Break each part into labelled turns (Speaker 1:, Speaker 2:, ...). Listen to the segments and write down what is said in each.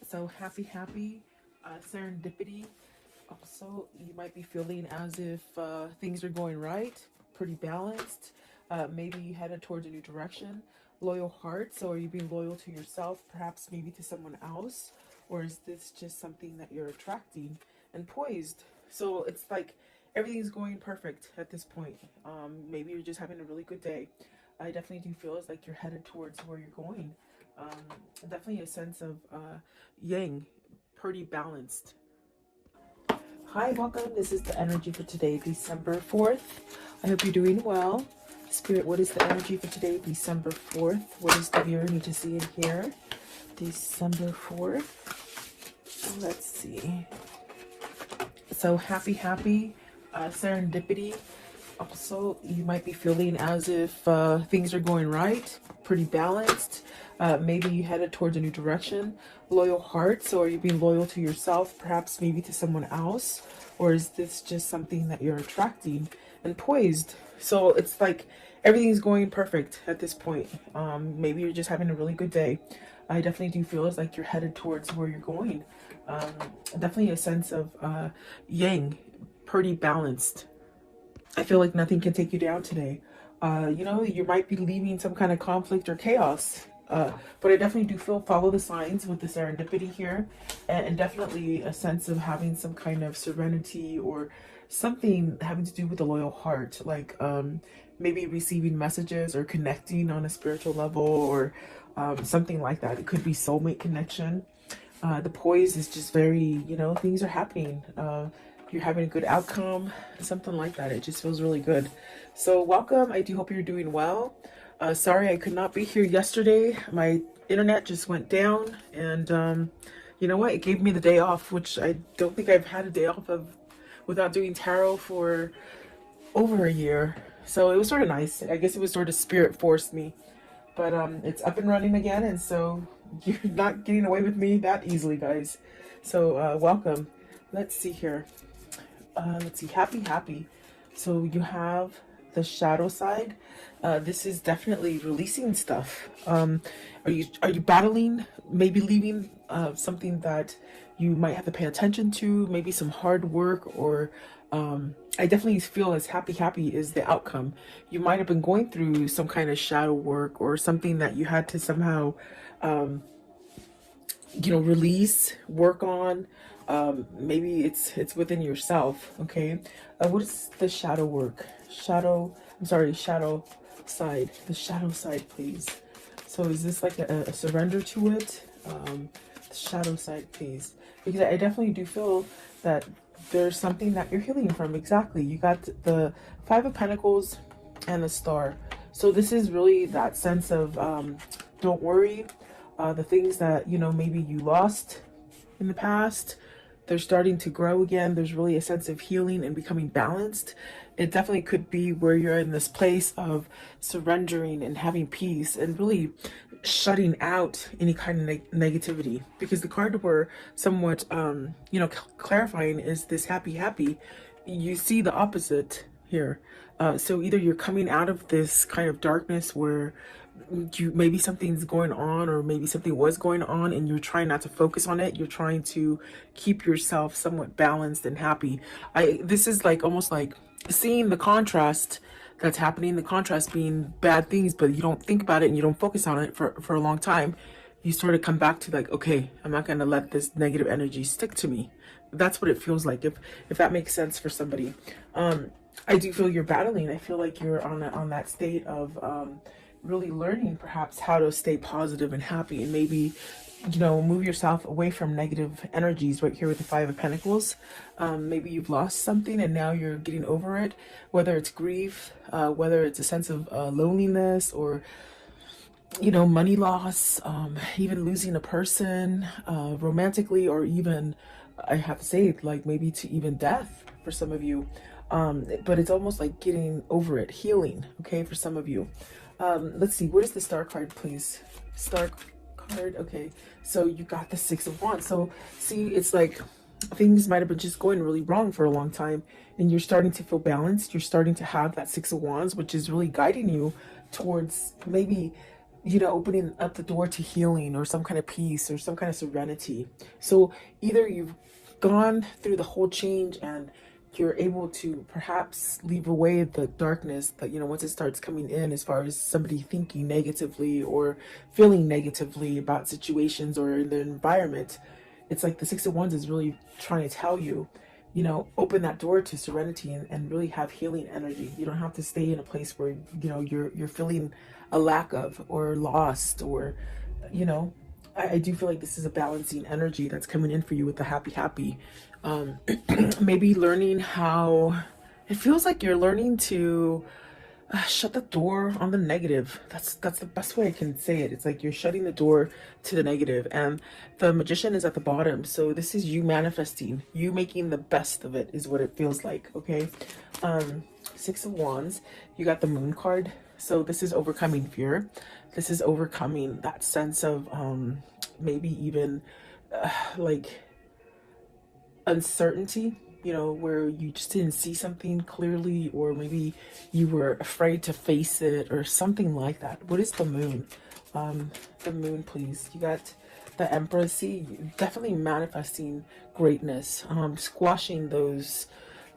Speaker 1: So happy serendipity. Also, you might be feeling as if things are going right, pretty balanced. Maybe you headed towards a new direction. Loyal heart. So, are you being loyal to yourself, perhaps maybe to someone else? Or is this just something that you're attracting? And poised. So, it's like everything's going perfect at this point. Maybe you're just having a really good day. I definitely do feel as like you're headed towards where you're going. Definitely a sense of yang, pretty balanced. Hi, welcome. This is the energy for today, December 4th. I hope you're doing well. Spirit, what is the energy for today, December 4th? What does the viewer need to see and hear? December 4th. Let's see. So happy serendipity. Also, you might be feeling as if things are going right, pretty balanced. Maybe you headed towards a new direction. Loyal heart. So, are you being loyal to yourself, perhaps maybe to someone else? Or is this just something that you're attracting? And poised. So, it's like everything's going perfect at this point. Maybe you're just having a really good day. I definitely do feel as like you're headed towards where you're going. Definitely a sense of yang, pretty balanced. I feel like nothing can take you down today. You might be leaving some kind of conflict or chaos. But I definitely do feel follow the signs with the serendipity here, and definitely a sense of having some kind of serenity or something having to do with the loyal heart, like maybe receiving messages or connecting on a spiritual level or something like that. It could be soulmate connection. The poise is just very, things are happening. You're having a good outcome, something like that. It just feels really good. So welcome. I do hope you're doing well. Sorry I could not be here yesterday. My internet just went down, and you know what? It gave me the day off, which I don't think I've had a day off of without doing tarot for over a year. So it was sort of nice. I guess it was sort of spirit forced me. But it's up and running again, and so you're not getting away with me that easily, guys. So welcome. Let's see here. Let's see. Happy. So you have the shadow side. This is definitely releasing stuff. Are you battling, maybe leaving something that you might have to pay attention to, maybe some hard work, or I definitely feel as happy is the outcome. You might have been going through some kind of shadow work or something that you had to somehow release, work on. Maybe it's within yourself. Okay. What is the shadow work? Shadow side. The shadow side, please. So is this like a surrender to it? The shadow side, please. Because I definitely do feel that there's something that you're healing from. Exactly. You got the Five of Pentacles and the Star. So this is really that sense of don't worry. The things that, maybe you lost in the past, they're starting to grow again. There's really a sense of healing and becoming balanced. It definitely could be where you're in this place of surrendering and having peace and really shutting out any kind of negativity. Because the card we're somewhat, clarifying is this happy. You see the opposite here. So either you're coming out of this kind of darkness where maybe something's going on, or maybe something was going on and you're trying not to focus on it. You're trying to keep yourself somewhat balanced and happy. This is like almost like seeing the contrast that's happening, the contrast being bad things, but you don't think about it and you don't focus on it for a long time. You sort of come back to like, okay, I'm not going to let this negative energy stick to me. That's what it feels like, if that makes sense for somebody. I do feel you're battling. I feel like you're on that state of really learning perhaps how to stay positive and happy, and maybe move yourself away from negative energies. Right here with the Five of Pentacles, maybe you've lost something and now you're getting over it, whether it's grief, whether it's a sense of loneliness, or money loss, even losing a person romantically, or even, I have to say, like maybe to even death for some of you. But it's almost like getting over it, healing, okay, for some of you. Let's see, what is the Star card, please? Star card. Okay, so you got the Six of Wands. So see, it's like things might have been just going really wrong for a long time, and you're starting to feel balanced. You're starting to have that Six of Wands, which is really guiding you towards maybe you know, opening up the door to healing or some kind of peace or some kind of serenity. So either you've gone through the whole change and you're able to perhaps leave away the darkness that, you know, once it starts coming in, as far as somebody thinking negatively or feeling negatively about situations or in the environment. It's like the Six of Wands is really trying to tell you, you know, open that door to serenity and really have healing energy. You don't have to stay in a place where, you know, you're feeling a lack of or lost or, you know, I do feel like this is a balancing energy that's coming in for you with the happy. Maybe learning how, it feels like you're learning to shut the door on the negative. That's the best way I can say it. It's like you're shutting the door to the negative, and the Magician is at the bottom. So this is you manifesting, you making the best of it, is what it feels like. Okay. Six of Wands, you got the Moon card. So this is overcoming fear. This is overcoming that sense of maybe even like uncertainty, you know, where you just didn't see something clearly, or maybe you were afraid to face it or something like that. What is the Moon? The Moon, please. You got the Empress. See, definitely manifesting greatness, squashing those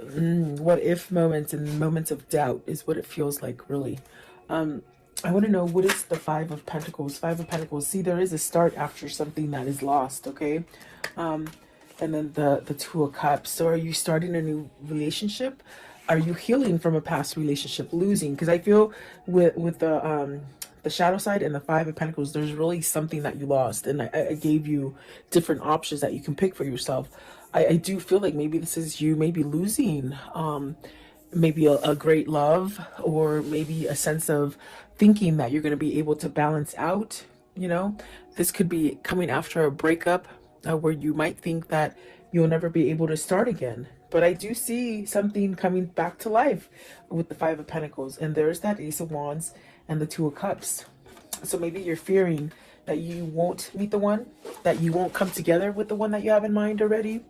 Speaker 1: what if moments and moments of doubt is what it feels like, really. I want to know, what is the Five of Pentacles? Five of Pentacles. See, there is a start after something that is lost, okay? And then the Two of Cups. So are you starting a new relationship? Are you healing from a past relationship, losing? Because I feel with the shadow side and the Five of Pentacles, there's really something that you lost. And I gave you different options that you can pick for yourself. I do feel like maybe this is you maybe losing maybe a great love, or maybe a sense of thinking that you're going to be able to balance out, you know. This could be coming after a breakup, where you might think that you'll never be able to start again. But I do see something coming back to life with the Five of Pentacles, and there's that Ace of Wands and the Two of Cups. So maybe you're fearing that you won't meet the one, that you won't come together with the one that you have in mind already.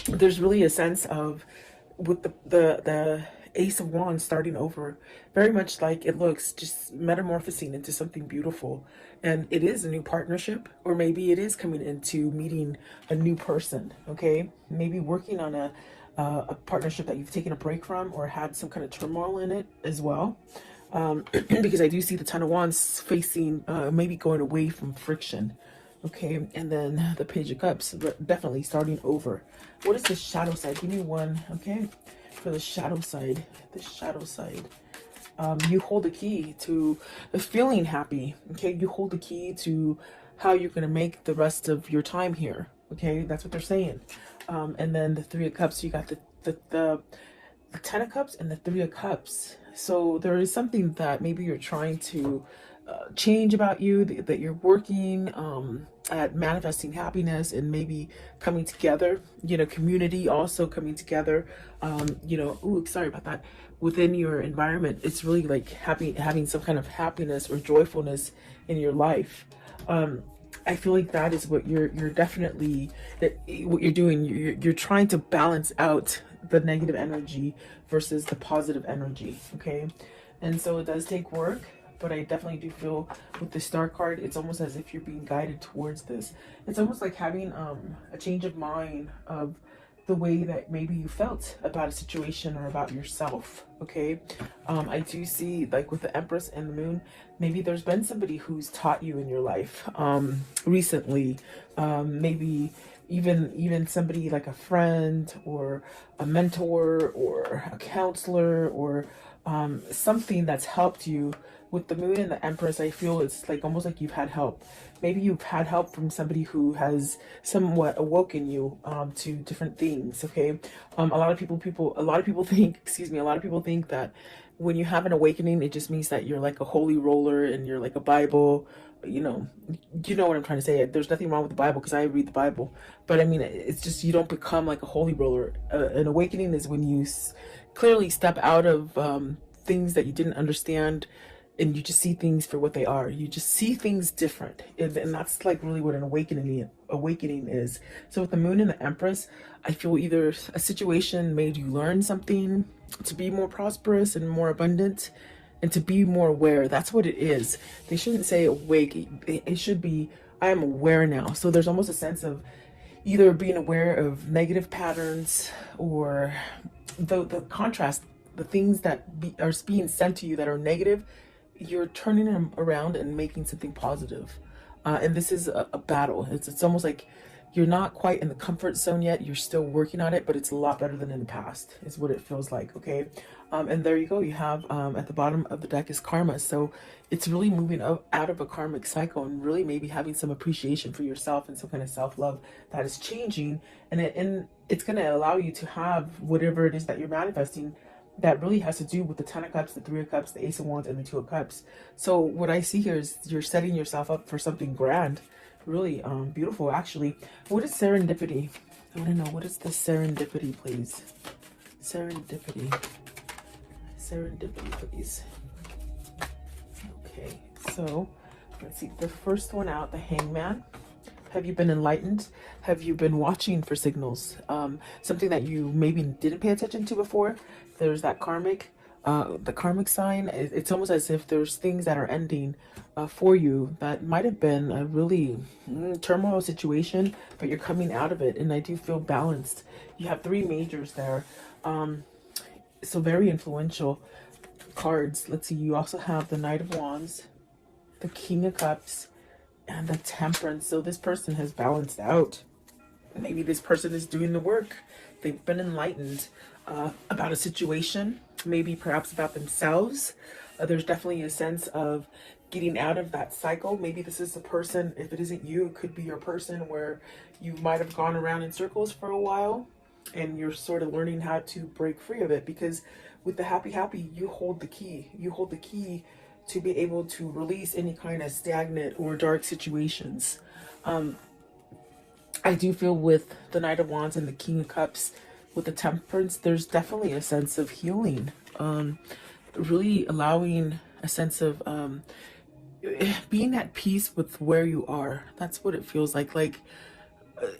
Speaker 1: There's really a sense of, with the Ace of Wands starting over, very much like it looks, just metamorphosing into something beautiful. And it is a new partnership, or maybe it is coming into meeting a new person, okay? Maybe working on a partnership that you've taken a break from or had some kind of turmoil in it as well. Because I do see the Ten of Wands facing, maybe going away from friction. Okay, and then the Page of Cups, definitely starting over. What is the shadow side? Give me one, okay? For the shadow side, you hold the key to feeling happy, okay? You hold the key to how you're going to make the rest of your time here, okay? That's what they're saying. And then the Three of Cups, you got the Ten of Cups and the Three of Cups. So there is something that maybe you're trying to change about you, that you're working at manifesting happiness and maybe coming together, you know, community also coming together, you know, ooh, sorry about that, within your environment. It's really like having some kind of happiness or joyfulness in your life. I feel like that is what you're definitely, what you're doing. You're trying to balance out the negative energy versus the positive energy, okay? And so it does take work, but I definitely do feel with the Star card, it's almost as if you're being guided towards this. It's almost like having a change of mind of the way that maybe you felt about a situation or about yourself, okay? I do see, like with the Empress and the Moon, maybe there's been somebody who's taught you in your life recently, maybe even somebody like a friend or a mentor or a counselor, or something that's helped you. With the Moon and the Empress, I feel it's like almost like you've had help. Maybe you've had help from somebody who has somewhat awoken you to different things, okay? A lot of people think, excuse me, a lot of people think that when you have an awakening, it just means that you're like a holy roller and you're like a Bible, you know what I'm trying to say. There's nothing wrong with the Bible because I read the Bible, but I mean, it's just, you don't become like a holy roller. An awakening is when you clearly step out of things that you didn't understand, and you just see things for what they are. You just see things different, and that's like really what an awakening is. So with the Moon and the Empress, I feel either a situation made you learn something to be more prosperous and more abundant, and to be more aware. That's what it is. They shouldn't say awake. It should be, I am aware now. So there's almost a sense of either being aware of negative patterns, or the contrast, the things that are being sent to you that are negative, you're turning them around and making something positive. And this is a battle. It's almost like you're not quite in the comfort zone yet. You're still working on it, but it's a lot better than in the past, is what it feels like. Okay. And there you go. You have at the bottom of the deck is karma. So it's really moving out of a karmic cycle, and really maybe having some appreciation for yourself and some kind of self-love that is changing. And it's going to allow you to have whatever it is that you're manifesting that really has to do with the 10 of Cups, the 3 of Cups, the Ace of Wands, and the 2 of Cups. So what I see here is you're setting yourself up for something grand. Really beautiful, actually. What is serendipity? I want to know, what is the serendipity, please? Serendipity. Serendipity, please. Okay, so let's see. The first one out, the Hangman. Have you been enlightened? Have you been watching for signals? Something that you maybe didn't pay attention to before. There's that karmic, the karmic sign. It's almost as if there's things that are ending for you that might have been a really turmoil situation, but you're coming out of it. And I do feel balanced. You have 3 majors there. So very influential cards. Let's see. You also have the Knight of Wands, the King of Cups, and the Temperance. So this person has balanced out. Maybe this person is doing the work. They've been enlightened about a situation, maybe perhaps about themselves. There's definitely a sense of getting out of that cycle. Maybe this is the person, if it isn't you, it could be your person, where you might have gone around in circles for a while and you're sort of learning how to break free of it. Because with the happy, you hold the key. You hold the key to be able to release any kind of stagnant or dark situations. I do feel with the Knight of Wands and the King of Cups, with the Temperance, there's definitely a sense of healing. Really allowing a sense of being at peace with where you are. That's what it feels like.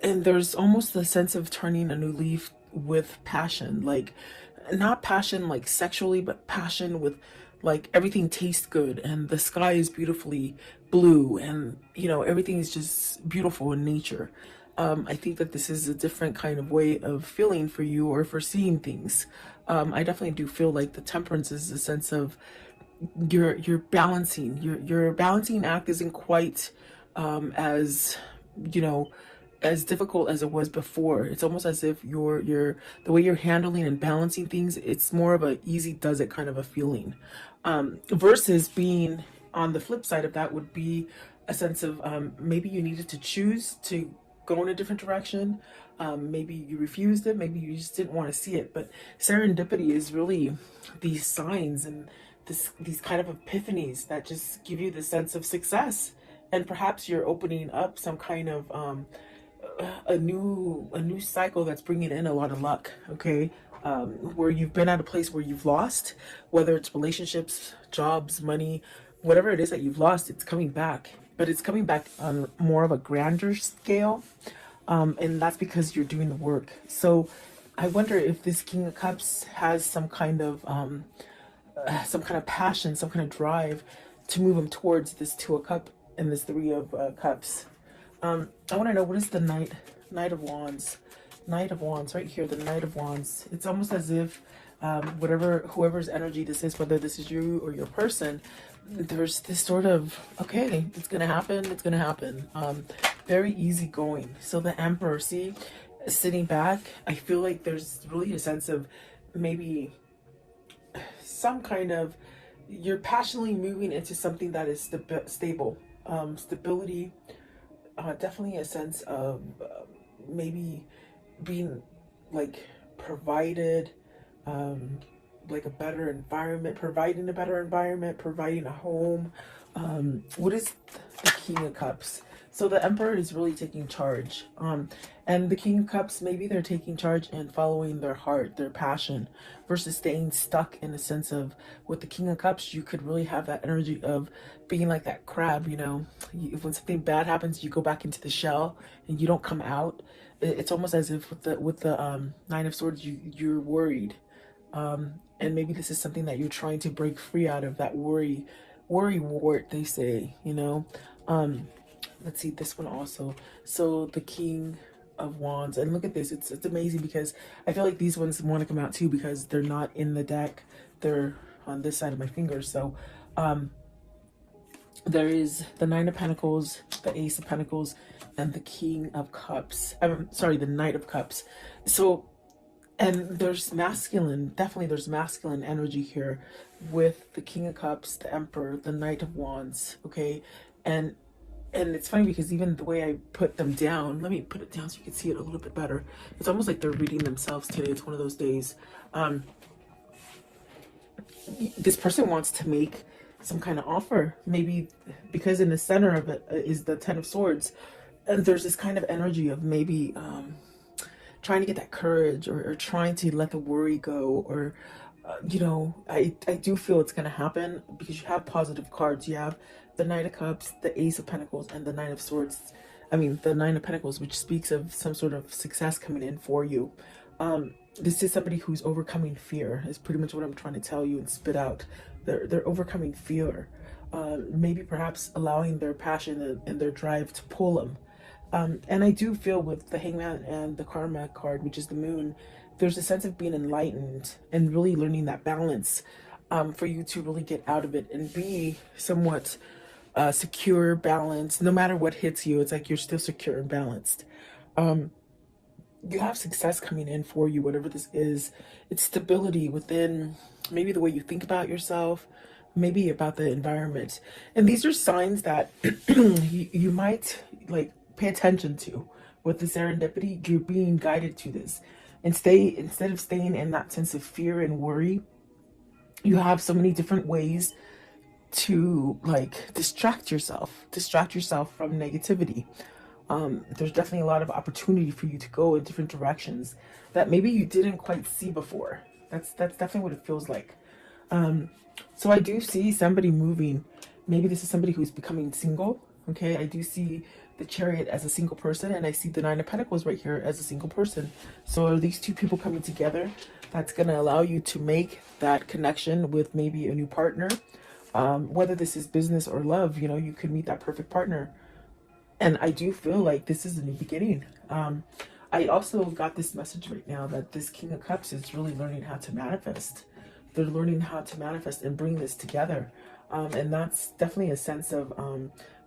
Speaker 1: And there's almost a sense of turning a new leaf with passion. Like, not passion like sexually, but passion with like everything tastes good and the sky is beautifully blue, and everything is just beautiful in nature. I think that this is a different kind of way of feeling for you, or for seeing things. I definitely do feel like the Temperance is a sense of you're balancing. Your balancing act isn't quite as as difficult as it was before. It's almost as if the way you're handling and balancing things, it's more of a easy does it kind of a feeling. Versus being on the flip side of that would be a sense of maybe you needed to choose to go in a different direction. Maybe you refused it, maybe you just didn't want to see it. But serendipity is really these signs and these kind of epiphanies that just give you the sense of success. And perhaps you're opening up some kind of a new cycle that's bringing in a lot of luck. Okay. Where you've been at a place where you've lost, whether it's relationships, jobs, money, whatever it is that you've lost, it's coming back. But it's coming back on more of a grander scale. And that's because you're doing the work. So I wonder if this King of Cups has some kind of passion, some kind of drive to move him towards this 2 of Cups and this 3 of Cups. I want to know, what is the Knight of Wands? Knight of Wands, right here, the Knight of Wands. It's almost as if whoever's energy this is, whether this is you or your person, there's this sort of, okay, it's gonna happen. Very easygoing. So the Emperor, see, sitting back, I feel like there's really a sense of maybe some kind of, you're passionately moving into something that is stable. Stability, definitely a sense of maybe being like provided, like a better environment, providing a home. What is the King of Cups? So the Emperor is really taking charge. And the King of Cups, maybe they're taking charge and following their heart, their passion, versus staying stuck in the sense of, with the King of Cups, you could really have that energy of being like that crab, when something bad happens, you go back into the shell and you don't come out. It's almost as if with the 9 of Swords, you're worried. And maybe this is something that you're trying to break free out of, that worry wart, they say, you know. Let's see this one also. So the King of Wands, and look at this, it's amazing because I feel like these ones want to come out too because they're not in the deck, they're on this side of my fingers. So there is the Nine of Pentacles, the Ace of Pentacles, and the King of Cups. I'm sorry, the Knight of Cups. So, and there's masculine, definitely there's masculine energy here with the King of Cups, the Emperor, the Knight of Wands, okay? And it's funny because even the way I put them down, let me put it down so you can see it a little bit better. It's almost like they're reading themselves today. It's one of those days. This person wants to make some kind of offer, maybe because in the center of it is the Ten of Swords, and there's this kind of energy of maybe trying to get that courage, or trying to let the worry go, or you know, I do feel it's going to happen because you have positive cards. You have the Knight of Cups, the Ace of Pentacles, and the Nine of Swords. I mean, the Nine of Pentacles, which speaks of some sort of success coming in for you. This is somebody who's overcoming fear, is pretty much what I'm trying to tell you and spit out. They're overcoming fear. Maybe perhaps allowing their passion and their drive to pull them. And I do feel with the Hangman and the Karma card, which is the Moon, there's a sense of being enlightened and really learning that balance for you to really get out of it and be somewhat secure, balanced. No matter what hits you, it's like you're still secure and balanced. You have success coming in for you, whatever this is. It's stability within maybe the way you think about yourself, maybe about the environment. And these are signs that you might like pay attention to with the serendipity. You're being guided to this. And instead of staying in that sense of fear and worry, you have so many different ways to like distract yourself from negativity. There's definitely a lot of opportunity for you to go in different directions that maybe you didn't quite see before. That's definitely what it feels like. So I do see somebody moving. Maybe this is somebody who's becoming single. Okay, I do see the Chariot as a single person, and I see the Nine of Pentacles right here as a single person. So are these two people coming together? That's going to allow you to make that connection with maybe a new partner. Whether this is business or love, you know, you could meet that perfect partner. And I do feel like this is a new beginning. I also got this message right now that this King of Cups is really learning how to manifest. They're learning how to manifest and bring this together. And that's definitely a sense of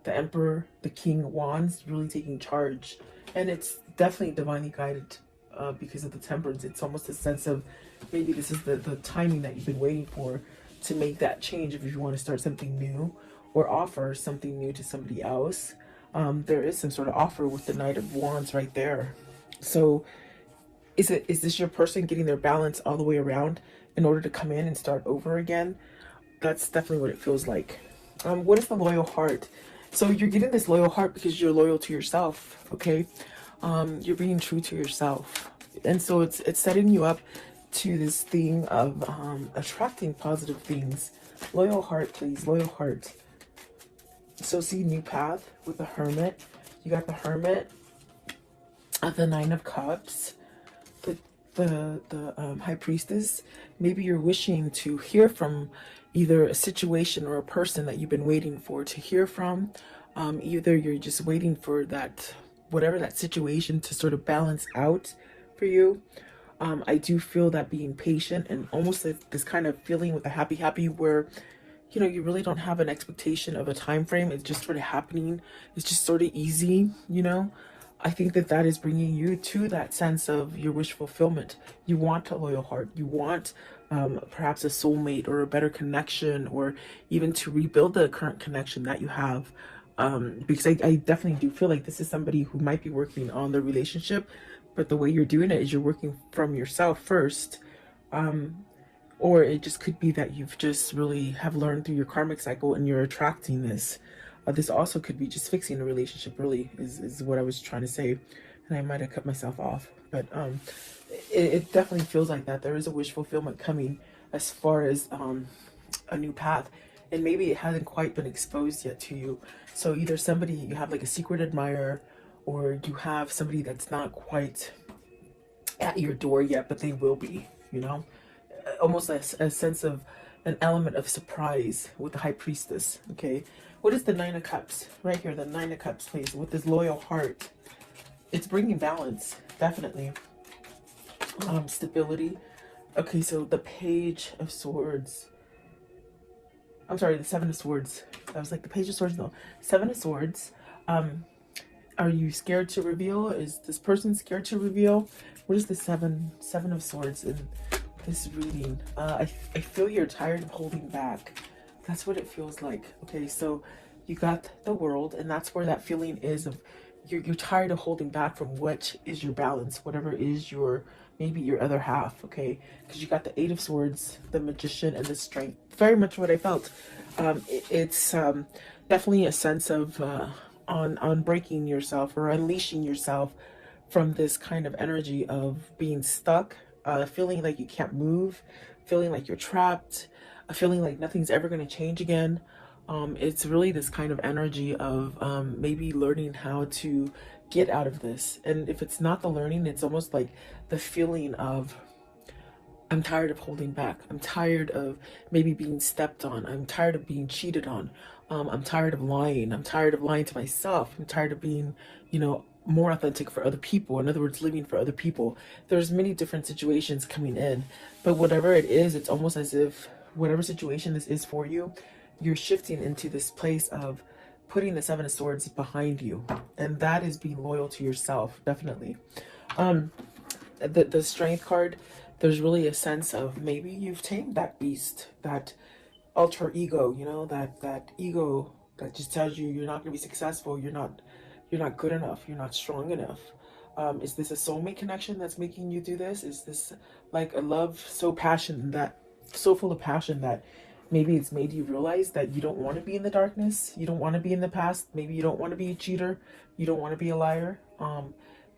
Speaker 1: the Emperor, the King of Wands, really taking charge. And it's definitely divinely guided because of the Temperance. It's almost a sense of maybe this is the timing that you've been waiting for to make that change if you want to start something new or offer something new to somebody else. There is some sort of offer with the Knight of Wands right there. So is this your person getting their balance all the way around in order to come in and start over again? That's definitely what it feels like. What is the loyal heart? So you're getting this loyal heart because you're loyal to yourself, okay? You're being true to yourself. And so it's setting you up to this thing of attracting positive things. Loyal heart, please, loyal heart. So see new path with the Hermit. You got the Hermit, the Nine of Cups, the High Priestess. Maybe you're wishing to hear from either a situation or a person that you've been waiting for to hear from. Either you're just waiting for that, whatever that situation to sort of balance out for you. I do feel that being patient and almost like this kind of feeling with a happy where, you know, you really don't have an expectation of a time frame. It's just sort of happening. It's just sort of easy, you know. I think that that is bringing you to that sense of your wish fulfillment. You want a loyal heart. You want perhaps a soulmate or a better connection, or even to rebuild the current connection that you have. Because I definitely do feel like this is somebody who might be working on the relationship, but the way you're doing it is you're working from yourself first. Or it just could be that you've just really have learned through your karmic cycle and you're attracting this. This also could be just fixing a relationship, really, is what I was trying to say. And I might have cut myself off. But it definitely feels like that. There is a wish fulfillment coming as far as a new path. And maybe it hasn't quite been exposed yet to you. So either somebody, you have like a secret admirer, or you have somebody that's not quite at your door yet, but they will be, you know. almost a sense of an element of surprise with the High Priestess. Okay, what is the Nine of Cups right here? The Nine of Cups, please, with this loyal heart. It's bringing balance, definitely. Stability. Okay, so the Page of Swords. I'm sorry, the Seven of Swords. I was like, the Page of Swords, no. Seven of Swords. Are you scared to reveal? Is this person scared to reveal? What is the Seven of Swords in this reading? I feel you're tired of holding back. That's what it feels like. Okay, so you got the World, and that's where that feeling is of you're tired of holding back from what is your balance, whatever is your, maybe your other half, okay? Because you got the Eight of Swords, the Magician, and the Strength. Very much what I felt. It's definitely a sense of on breaking yourself or unleashing yourself from this kind of energy of being stuck, feeling like you can't move, feeling like you're trapped, feeling like nothing's ever going to change again. It's really this kind of energy of maybe learning how to get out of this. And if it's not the learning, it's almost like the feeling of, I'm tired of holding back. I'm tired of maybe being stepped on. I'm tired of being cheated on. I'm tired of lying. I'm tired of lying to myself. I'm tired of being, you know, more authentic for other people. In other words, living for other people. There's many different situations coming in, but whatever it is, it's almost as if whatever situation this is for you, you're shifting into this place of putting the Seven of Swords behind you. And that is being loyal to yourself, definitely. The Strength card, there's really a sense of maybe you've tamed that beast, that alter ego, you know, that ego that just tells you you're not going to be successful, you're not good enough, you're not strong enough. Is this a soulmate connection that's making you do this? Is this like a love so full of passion that maybe it's made you realize that you don't want to be in the darkness, you don't want to be in the past, maybe you don't want to be a cheater, you don't want to be a liar.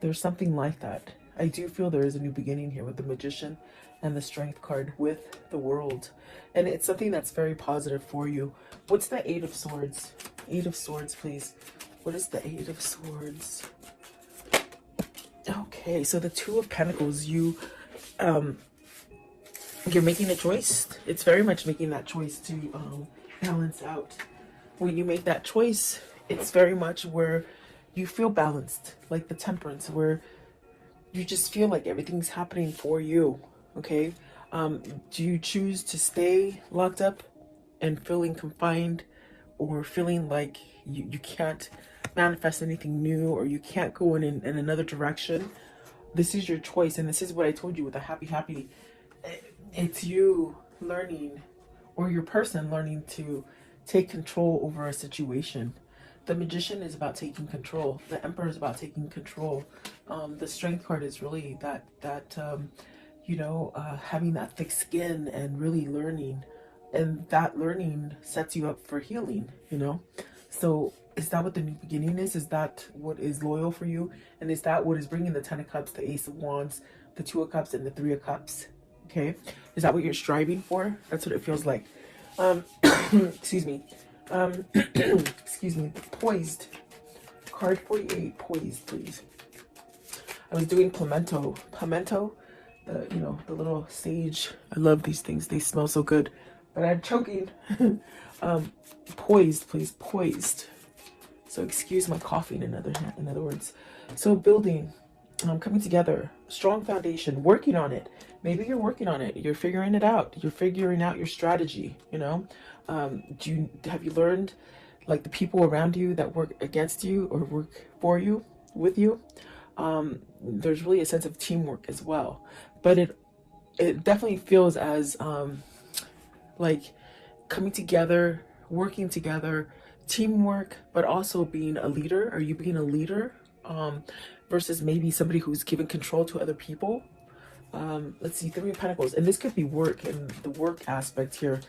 Speaker 1: There's something like that. I do feel there is a new beginning here with the Magician and the Strength card with the World. And it's something that's very positive for you. What's the Eight of Swords? Eight of Swords, please. What is the Eight of Swords? Okay, so the Two of Pentacles, you're making a choice. It's very much making that choice to balance out. When you make that choice, it's very much where you feel balanced, like the Temperance, where you just feel like everything's happening for you, okay? Do you choose to stay locked up and feeling confined, or feeling like you can't manifest anything new, or you can't go in another direction? This is your choice, and this is what I told you with the happy. It's you learning, or your person learning to take control over a situation. The Magician is about taking control. The Emperor is about taking control. The Strength card is really that having that thick skin and really learning, and that learning sets you up for healing. You know, so is that what the new beginning is? Is that what is loyal for you? And is that what is bringing the Ten of Cups, the Ace of Wands, the Two of Cups, and the Three of Cups? Okay, is that what you're striving for? That's what it feels like. Excuse me. Excuse me. Poised. Card 48. Poised, please. I was doing pimento. The little sage. I love these things. They smell so good. But I'm choking. Poised, please. Poised. So excuse my coughing, in other words. So building, coming together, strong foundation, working on it. Maybe you're working on it. You're figuring it out. You're figuring out your strategy, you know. Have you learned, like, the people around you that work against you or work for you, with you? There's really a sense of teamwork as well. But it definitely feels as like coming together, working together, teamwork, but also being a leader. Are you being a leader versus maybe somebody who's giving control to other people? Let's see, Three of Pentacles, and this could be work, and the work aspect here.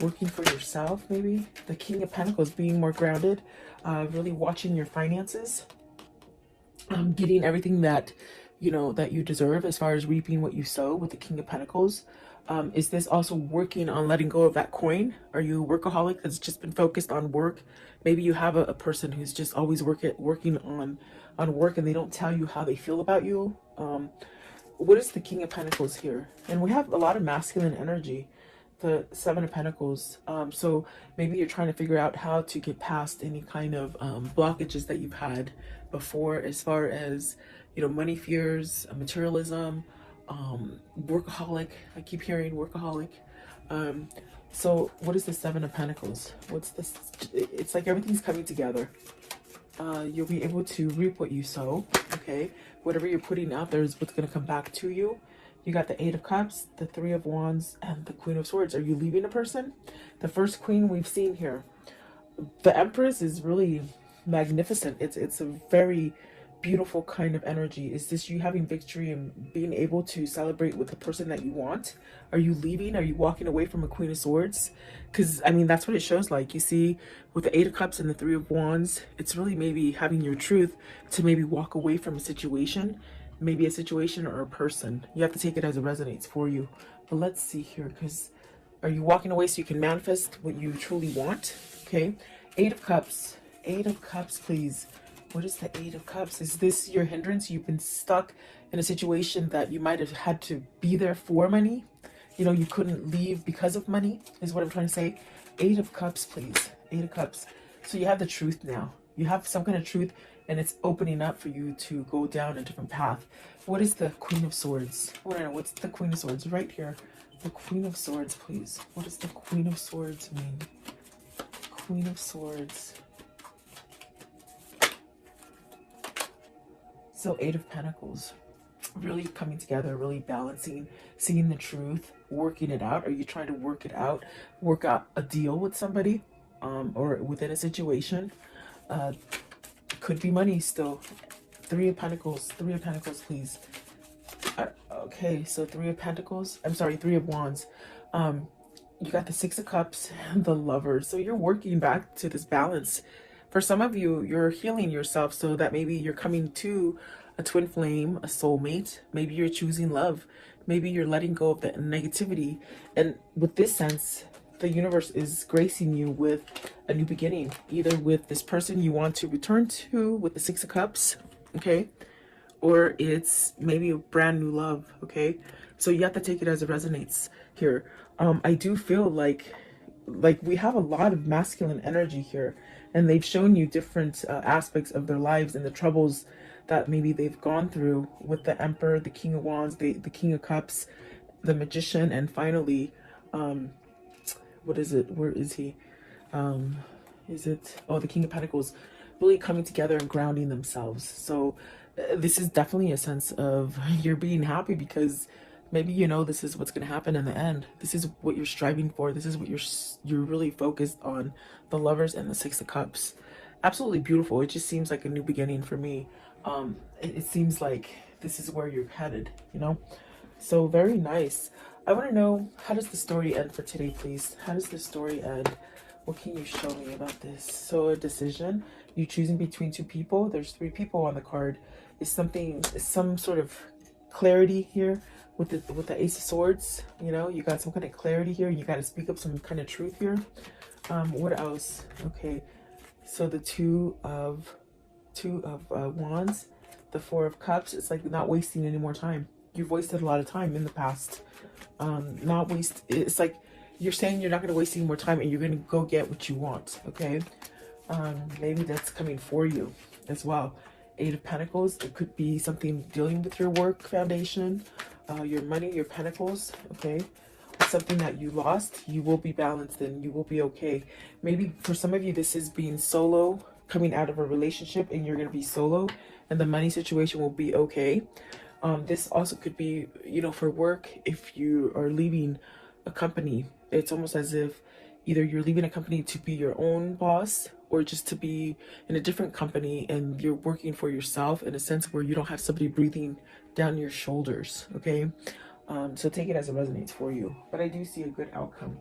Speaker 1: Working for yourself, maybe. The King of Pentacles, being more grounded, really watching your finances, getting everything that you deserve as far as reaping what you sow with the King of Pentacles. Is this also working on letting go of that coin? Are you a workaholic that's just been focused on work? Maybe you have a person who's just always working on work, and they don't tell you how they feel about you. what is the King of Pentacles here? And we have a lot of masculine energy, the Seven of Pentacles. So maybe you're trying to figure out how to get past any kind of blockages that you've had before, as far as, you know, money fears, materialism, workaholic. I keep hearing workaholic. So what is the Seven of Pentacles? What's this? It's like everything's coming together. You'll be able to reap what you sow. Okay, whatever you're putting out there is what's going to come back to you. You got the Eight of Cups, the Three of Wands, and the Queen of Swords. Are you leaving a person? The first queen we've seen here. The Empress is really magnificent. It's a very beautiful kind of energy. Is this you having victory and being able to celebrate with the person that you want? Are you leaving? Are you walking away from a Queen of Swords? Because, I mean, that's what it shows like. You see, with the Eight of Cups and the Three of Wands, it's really maybe having your truth to maybe walk away from a situation, maybe a situation or a person. You have to take it as it resonates for you. But let's see here, because are you walking away so you can manifest what you truly want? Okay, Eight of Cups. Eight of Cups, please. What is the Eight of Cups? Is this your hindrance? You've been stuck in a situation that you might have had to be there for money. You know, you couldn't leave because of money, is what I'm trying to say. Eight of Cups, please. Eight of Cups. So you have the truth now. You have some kind of truth, and it's opening up for you to go down a different path. What is the Queen of Swords? Oh, no, what's the Queen of Swords? Right here. The Queen of Swords, please. What does the Queen of Swords mean? Queen of Swords. So Eight of Pentacles, really coming together, really balancing, seeing the truth, working it out. Are you trying to work it out, work out a deal with somebody, or within a situation? Could be money still. Three of Pentacles, please. Okay, so Three of Pentacles, I'm sorry, Three of Wands. You got the Six of Cups and the Lovers. So you're working back to this balance. For some of you, you're healing yourself so that maybe you're coming to a twin flame, a soulmate. Maybe you're choosing love. Maybe you're letting go of the negativity. And with this sense, the universe is gracing you with a new beginning, either with this person you want to return to with the Six of Cups, okay? Or it's maybe a brand new love, okay? So you have to take it as it resonates here. I do feel like we have a lot of masculine energy here, and they've shown you different aspects of their lives and the troubles that maybe they've gone through with the Emperor, the King of Wands, the King of Cups, the Magician, and finally, what is it? Where is he? Is it? Oh, the King of Pentacles, really coming together and grounding themselves. So this is definitely a sense of you're being happy because maybe you know this is what's going to happen in the end. This is what you're striving for. This is what you're really focused on. The Lovers and the Six of Cups. Absolutely beautiful. It just seems like a new beginning for me. It seems like this is where you're headed, you know? So very nice. I want to know, how does the story end for today, please? How does the story end? What can you show me about this? So a decision, you choosing between two people. There's three people on the card. Is some sort of clarity here with the Ace of Swords? You know, you got some kind of clarity here. You got to speak up some kind of truth here. What else? Okay, so the Two of Wands, the Four of Cups. It's like not wasting any more time. You've wasted a lot of time in the past. It's like you're saying you're not going to waste any more time and you're going to go get what you want. Okay, maybe that's coming for you as well. Eight of Pentacles. It could be something dealing with your work foundation, your money, your pentacles. Okay, something that you lost. You will be balanced and you will be okay. Maybe for some of you, this is being solo, coming out of a relationship, and you're going to be solo, and the money situation will be okay. This also could be, you know, for work. If you are leaving a company, it's almost as if either you're leaving a company to be your own boss or just to be in a different company and you're working for yourself in a sense where you don't have somebody breathing down your shoulders. Okay, so take it as it resonates for you, but I do see a good outcome.